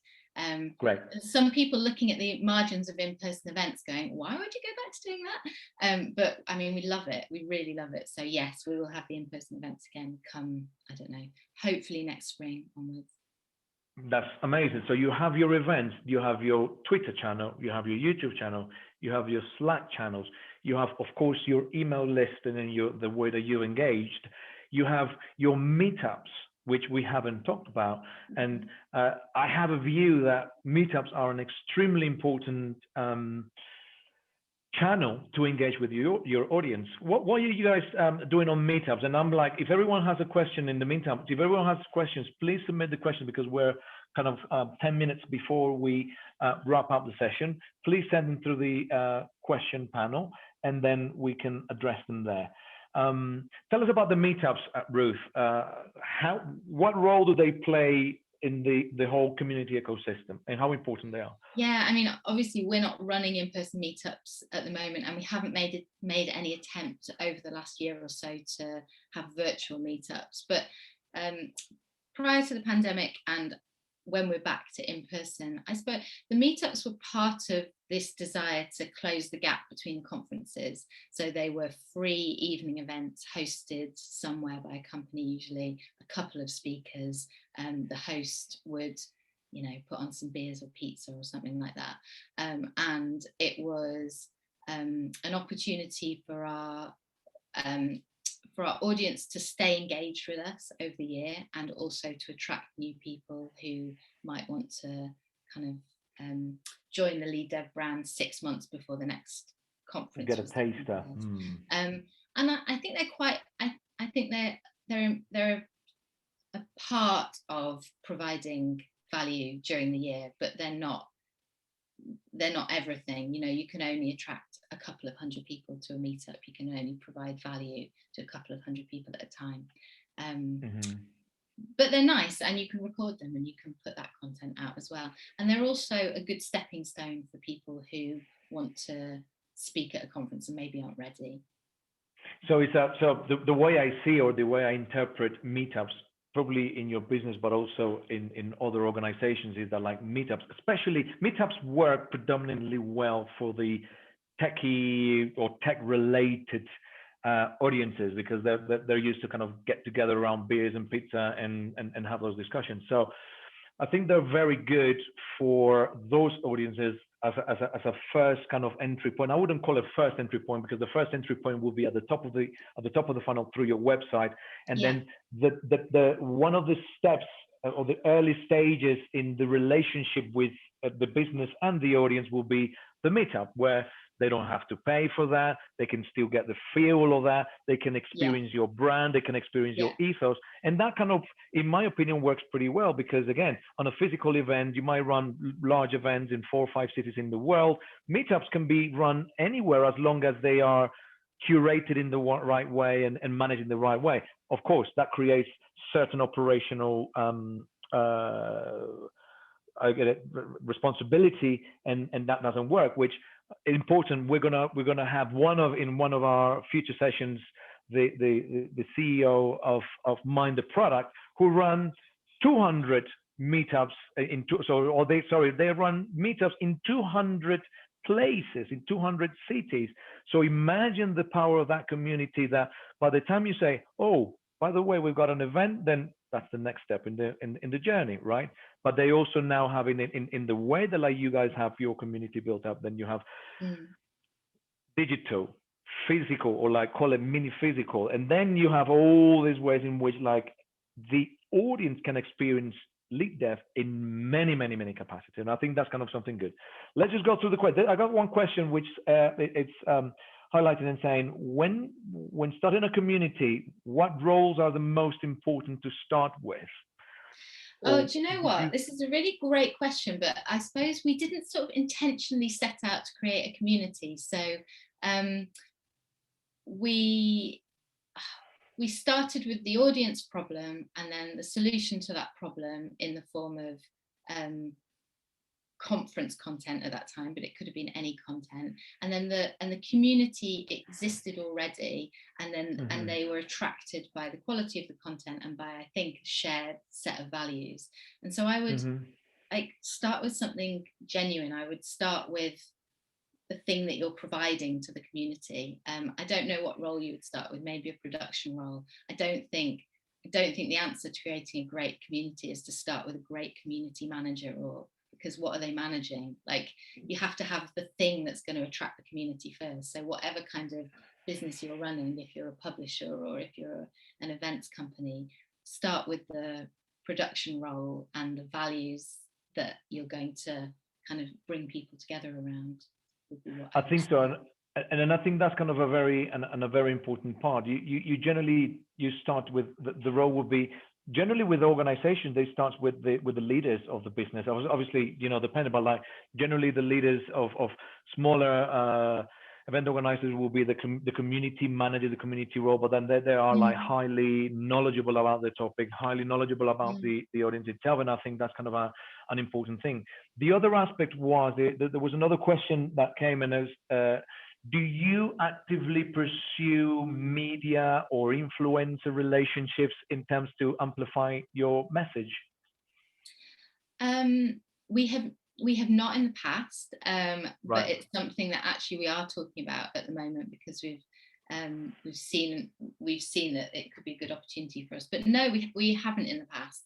Great. Some people looking at the margins of in-person events going, why would you go back to doing that? But I mean, we love it. We really love it. So yes, we will have the in-person events again come, I don't know, hopefully next spring onwards. That's amazing. So you have your events, you have your Twitter channel, you have your YouTube channel, you have your Slack channels, you have, of course, your email list and then the way that you're engaged. You have your meetups, which we haven't talked about. And I have a view that meetups are an extremely important channel to engage with your audience. What are you guys doing on meetups? And I'm like, if everyone has a question in the meantime, if everyone has questions, please submit the question because we're kind of 10 minutes before we wrap up the session. Please send them through the question panel and then we can address them there. Tell us about the meetups, Ruth. What role do they play in the whole community ecosystem and how important they are? Yeah, I mean, obviously we're not running in-person meetups at the moment, and we haven't made any attempt over the last year or so to have virtual meetups. But prior to the pandemic and when we're back to in-person, I suppose the meetups were part of this desire to close the gap between conferences. So they were free evening events hosted somewhere by a company, usually a couple of speakers. The host would, you know, put on some beers or pizza or something like that. And it was an opportunity for our audience to stay engaged with us over the year, and also to attract new people who might want to kind of join the LeadDev brand 6 months before the next conference. Get a taster. And I think they're quite. I think they're a part of providing value during the year, but they're not they're not everything. You know, you can only attract a couple of hundred people to a meetup. You can only provide value to a couple of hundred people at a time. But they're nice, and you can record them and you can put that content out as well. And they're also a good stepping stone for people who want to speak at a conference and maybe aren't ready. So it's so the way I see, or the way I interpret meetups, probably in your business, but also in other organizations, is that like meetups, especially meetups, work predominantly well for the techie or tech related audiences, because they're used to kind of get together around beers and pizza and have those discussions. So I think they're very good for those audiences as a first kind of entry point. I wouldn't call it first entry point, because the first entry point will be at the top of the funnel through your website, and then the one of the steps or the early stages in the relationship with the business and the audience will be the meetup, where they don't have to pay for that. They can still get the feel of that. They can experience your brand. They can experience your ethos. And that kind of, in my opinion, works pretty well, because again, on a physical event, you might run large events in 4 or 5 cities in the world. Meetups can be run anywhere as long as they are curated in the right way and managed in the right way. Of course, that creates certain operational responsibility, and that doesn't work, which important. We're gonna have in one of our future sessions the CEO of Mind the Product, who run 200 meetups they run meetups in 200 places, in 200 cities. So imagine the power of that community, that by the time you say, oh, by the way, we've got an event, then that's the next step in the journey, right? But they also now have in the way that like you guys have your community built up, then you have digital, physical, or like call it mini physical, and then you have all these ways in which like the audience can experience LeadDev in many capacities. And I think that's kind of something good. Let's just go through the question. I got one question which it's highlighted and saying, when starting a community, what roles are the most important to start with? Oh, do you know what? This is a really great question, but I suppose we didn't sort of intentionally set out to create a community. So we started with the audience problem, and then the solution to that problem in the form of conference content at that time, but it could have been any content, and then the community existed already, and then and they were attracted by the quality of the content and by, I think, a shared set of values. And so I would like start with something genuine. I would start with the thing that you're providing to the community. I don't know what role you would start with, maybe a production role. I don't think the answer to creating a great community is to start with a great community manager, or because what are they managing? Like, you have to have the thing that's going to attract the community first. So whatever kind of business you're running, if you're a publisher or if you're an events company, start with the production role and the values that you're going to kind of bring people together around. I think so. And then I think that's kind of a very important part. You generally start with the role would be generally with organizations, they start with the leaders of the business. Obviously, depending, but like generally the leaders of smaller event organizers will be the community manager, the community role, but then they are like highly knowledgeable about the topic, highly knowledgeable about the audience itself. And I think that's kind of an important thing. The other aspect was there was another question that came, and as do you actively pursue media or influencer relationships in terms to amplify your message? We have not in the past, but it's something that actually we are talking about at the moment, because we've seen that it could be a good opportunity for us. But no, we haven't in the past,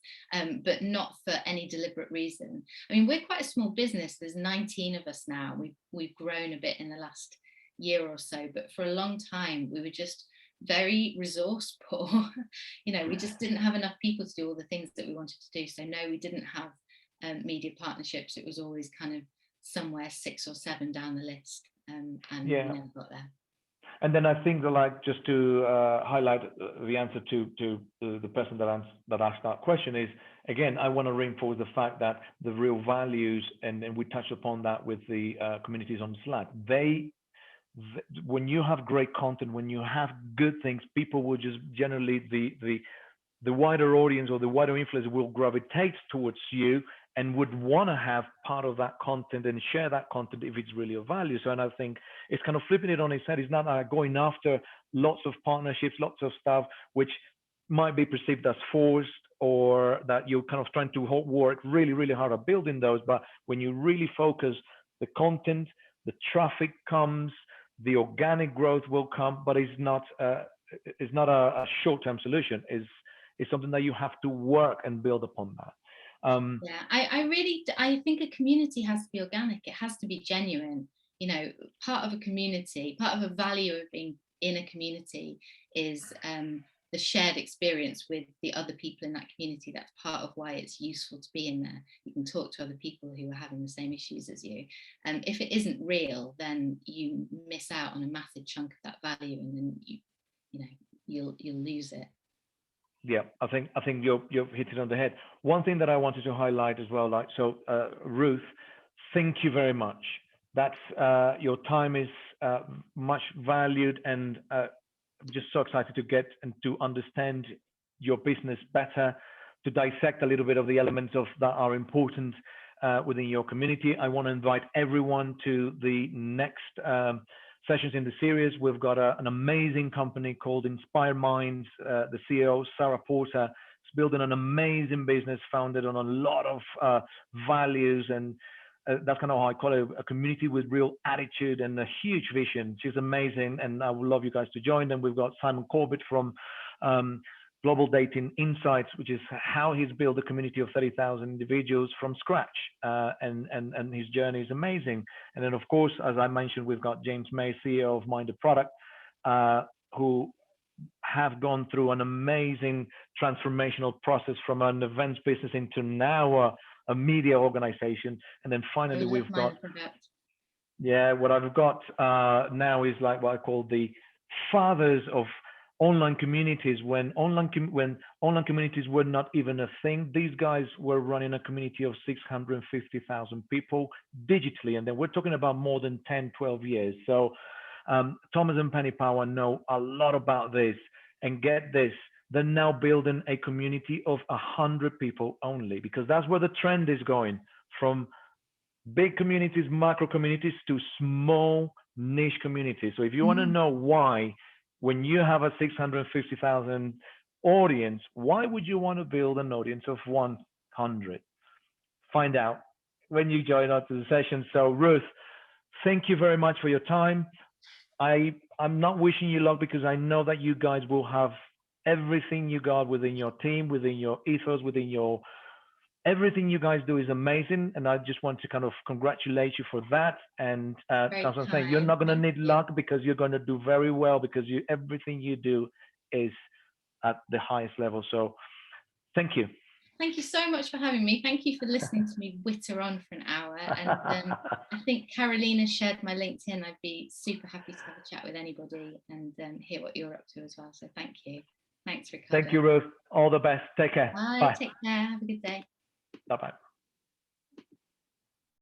but not for any deliberate reason. I mean, we're quite a small business. There's 19 of us now. We've grown a bit in the last year or so, but for a long time we were just very resource poor. We just didn't have enough people to do all the things that we wanted to do. So no, we didn't have media partnerships. It was always kind of somewhere 6 or 7 down the list, and we never got there. And then I think that, like, just to highlight the answer to the person that asked that question is, again, I want to reinforce the fact that the real values, and we touched upon that with the communities on Slack, when you have great content, when you have good things, people will just generally, the wider audience or the wider influence will gravitate towards you and would want to have part of that content and share that content if it's really of value. So, and I think it's kind of flipping it on its head. It's not going after lots of partnerships, lots of stuff, which might be perceived as forced, or that you're kind of trying to work really, really hard at building those. But when you really focus the content, the traffic comes, the organic growth will come, but it's not a short-term solution. It's something that you have to work and build upon that. Yeah, I think a community has to be organic. It has to be genuine. You know, part of a community, part of a value of being in a community is the shared experience with the other people in that community. That's part of why it's useful to be in there. You can talk to other people who are having the same issues as you. And if it isn't real, then you miss out on a massive chunk of that value, and then you'll lose it. Yeah, I think you've hit it on the head. One thing that I wanted to highlight as well, Ruth, thank you very much. That's your time is much valued, and I'm just so excited to get and to understand your business better, to dissect a little bit of the elements that are important within your community. I want to invite everyone to the next sessions in the series. We've got an amazing company called Inspire Minds. The CEO, Sarah Porter, is building an amazing business founded on a lot of values, and that's kind of how I call it, a community with real attitude and a huge vision. She's amazing, and I would love you guys to join them. We've got Simon Corbett from Global Dating Insights, which is how he's built a community of 30,000 individuals from scratch, and his journey is amazing. And then, of course, as I mentioned, we've got James May, CEO of Minded Product, who have gone through an amazing transformational process from an events business into now a media organization. And then finally, we've got, what I've got now is like what I call the fathers of online communities. When online communities were not even a thing, these guys were running a community of 650,000 people digitally, and then we're talking about more than 10, 12 years. So Thomas and Penny Power know a lot about this, and get this, they're now building a community of 100 people only, because that's where the trend is going, from big communities, macro communities, to small niche communities. So if you want to know why, when you have a 650,000 audience, why would you want to build an audience of 100? Find out when you join us to the session. So Ruth, thank you very much for your time. I'm not wishing you luck, because I know that you guys will have everything you got within your team, within your ethos, within your everything you guys do is amazing, and I just want to kind of congratulate you for that. And as I'm saying, you're not going to need luck, because you're going to do very well, because everything you do is at the highest level. So thank you. Thank you so much for having me. Thank you for listening to me witter on for an hour. And I think Carolina shared my LinkedIn. I'd be super happy to have a chat with anybody and hear what you're up to as well. So thank you. Thanks, Ricardo. Thank you, Ruth. All the best. Take care. Bye. Take care. Have a good day. Bye-bye.